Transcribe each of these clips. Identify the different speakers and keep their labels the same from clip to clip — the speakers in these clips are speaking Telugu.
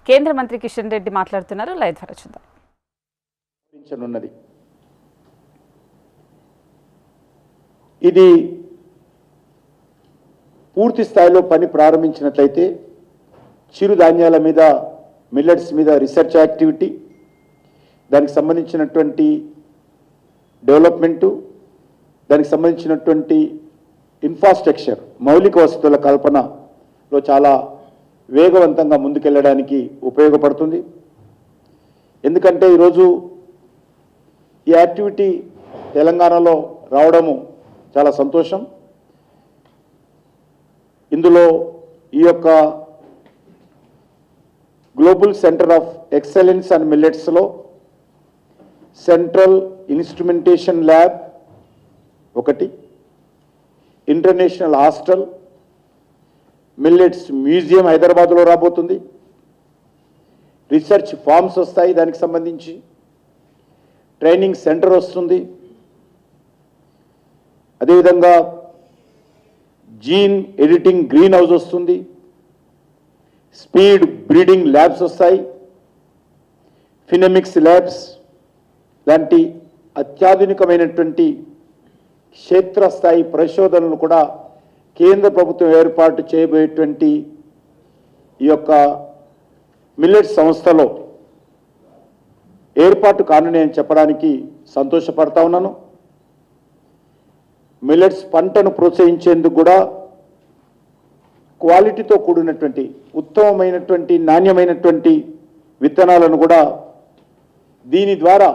Speaker 1: కేంద్ర మంత్రి కిషన్ రెడ్డి మాట్లాడుతున్నారు. లైవ్ ద్వారా చూద్దాం.
Speaker 2: ఇది పూర్తి స్థాయిలో పని ప్రారంభించినట్లయితే చిరుధాన్యాల మీద, మిల్లెట్స్ మీద రీసెర్చ్ యాక్టివిటీ, దానికి సంబంధించినటువంటి డెవలప్మెంటు, దానికి సంబంధించినటువంటి ఇన్ఫ్రాస్ట్రక్చర్, మౌలిక వసతుల కల్పనలో చాలా వేగవంతంగా ముందుకెళ్ళడానికి ఉపయోగపడుతుంది. ఎందుకంటే ఈరోజు ఈ యాక్టివిటీ తెలంగాణలో రావడము చాలా సంతోషం. ఇందులో ఈ యొక్క global centre of excellence and మిల్లెట్స్లో సెంట్రల్ ఇన్స్ట్రుమెంటేషన్ ల్యాబ్ ఒకటి, ఇంటర్నేషనల్ హాస్టల్, మిల్లెట్స్ మ్యూజియం హైదరాబాద్లో రాబోతుంది, రీసెర్చ్ ఫార్మ్స్ వస్తాయి, దానికి సంబంధించి ట్రైనింగ్ సెంటర్ వస్తుంది, అదేవిధంగా జీన్ ఎడిటింగ్ గ్రీన్ హౌస్ వస్తుంది, స్పీడ్ బ్రీడింగ్ ల్యాబ్స్ వస్తాయి, ఫినమిక్స్ ల్యాబ్స్ లాంటి అత్యాధునికమైనటువంటి క్షేత్రస్థాయి పరిశోధనలు కూడా కేంద్ర ప్రభుత్వం ఏర్పాటు చేయబోయేటువంటి ఈ యొక్క మిల్లెట్స్ సంస్థలో ఏర్పాటు కానున్నాయని చెప్పడానికి సంతోషపడతా ఉన్నాను. మిల్లెట్స్ పంటను ప్రోత్సహించేందుకు కూడా క్వాలిటీతో కూడినటువంటి ఉత్తమమైనటువంటి నాణ్యమైనటువంటి విత్తనాలను కూడా దీని ద్వారా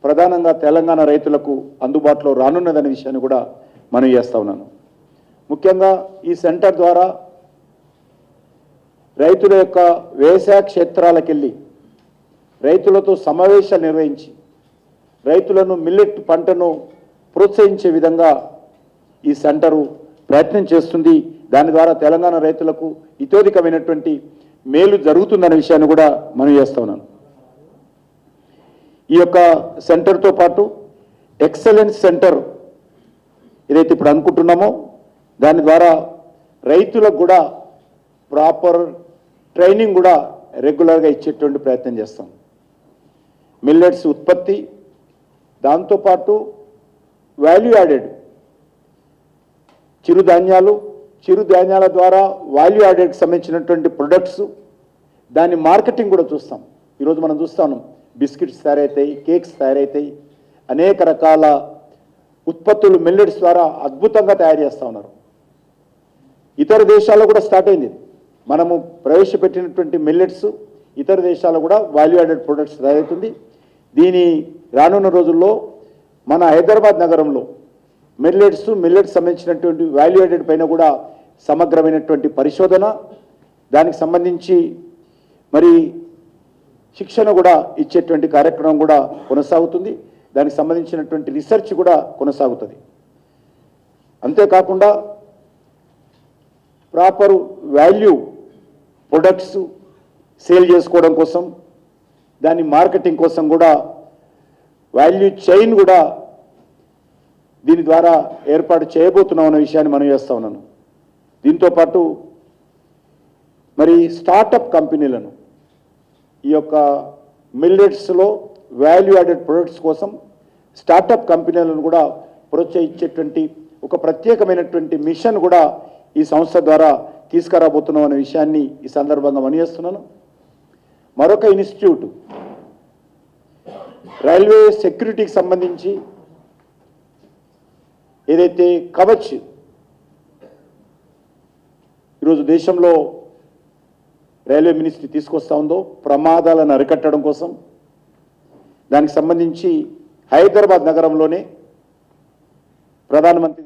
Speaker 2: ప్రధానంగా తెలంగాణ రైతులకు అందుబాటులో రానున్నదనే విషయాన్ని కూడా మనం చేస్తా ఉన్నాను. ముఖ్యంగా ఈ సెంటర్ ద్వారా రైతుల యొక్క వ్యవసాయ క్షేత్రాలకు వెళ్ళి రైతులతో సమావేశాలు నిర్వహించి రైతులను మిల్లెట్ పంటను ప్రోత్సహించే విధంగా ఈ సెంటరు ప్రయత్నం చేస్తుంది. దాని ద్వారా తెలంగాణ రైతులకు ఇతోధికమైనటువంటి మేలు జరుగుతుందనే విషయాన్ని కూడా మనం చేస్తా ఉన్నాను. ఈ యొక్క సెంటర్తో పాటు ఎక్సలెన్స్ సెంటర్ ఏదైతే ఇప్పుడు అనుకుంటున్నామో దాని ద్వారా రైతులకు కూడా ప్రాపర్ ట్రైనింగ్ కూడా రెగ్యులర్గా ఇచ్చేటువంటి ప్రయత్నం చేస్తాం. మిల్లెట్స్ ఉత్పత్తి, దాంతోపాటు వాల్యూ యాడెడ్ చిరుధాన్యాల ద్వారా వాల్యూ యాడెడ్కి సంబంధించినటువంటి ప్రొడక్ట్స్, దాని మార్కెటింగ్ కూడా చూస్తాం. ఈరోజు మనం చూస్తాను బిస్కెట్స్ తయారవుతాయి, కేక్స్ తయారవుతాయి, అనేక రకాల ఉత్పత్తులు మిల్లెట్స్ ద్వారా అద్భుతంగా తయారు చేస్తూ ఉన్నారు. ఇతర దేశాల్లో కూడా స్టార్ట్ అయింది. మనము ప్రవేశపెట్టినటువంటి మిల్లెట్స్ ఇతర దేశాల్లో కూడా వాల్యూ యాడెడ్ ప్రొడక్ట్స్ తయారవుతుంది. దీని రానున్న రోజుల్లో మన హైదరాబాద్ నగరంలో మిల్లెట్స్ సంబంధించినటువంటి వాల్యూ యాడెడ్ పైన కూడా సమగ్రమైనటువంటి పరిశోధన, దానికి సంబంధించి మరి శిక్షణ కూడా ఇచ్చేటువంటి కార్యక్రమం కూడా కొనసాగుతుంది. దానికి సంబంధించినటువంటి రీసెర్చ్ కూడా కొనసాగుతుంది. అంతేకాకుండా ప్రాపర్ వాల్యూ ప్రొడక్ట్స్ సేల్ చేసుకోవడం కోసం, దాని మార్కెటింగ్ కోసం కూడా వాల్యూ చైన్ కూడా దీని ద్వారా ఏర్పాటు చేయబోతున్నాం అనే విషయాన్ని మనం చేస్తా ఉన్నాను. దీంతోపాటు మరి స్టార్టప్ కంపెనీలను ఈ యొక్క మిల్లెట్స్లో వాల్యూ యాడెడ్ ప్రొడక్ట్స్ కోసం స్టార్టప్ కంపెనీలను కూడా ప్రోత్సహించేటువంటి ఒక ప్రత్యేకమైనటువంటి మిషన్ కూడా ఈ సంస్థ ద్వారా తీసుకురాబోతున్నాం అనే విషయాన్ని ఈ సందర్భంగా మనయేస్తున్నాను. మరొక ఇన్స్టిట్యూట్ రైల్వే సెక్యూరిటీకి సంబంధించి ఏదైతే కవచ్ ఈరోజు దేశంలో రైల్వే మినిస్ట్రీ తీసుకొస్తా ఉందో ప్రమాదాలను అరికట్టడం కోసం, దానికి సంబంధించి హైదరాబాద్ నగరంలోనే ప్రధానమంత్రి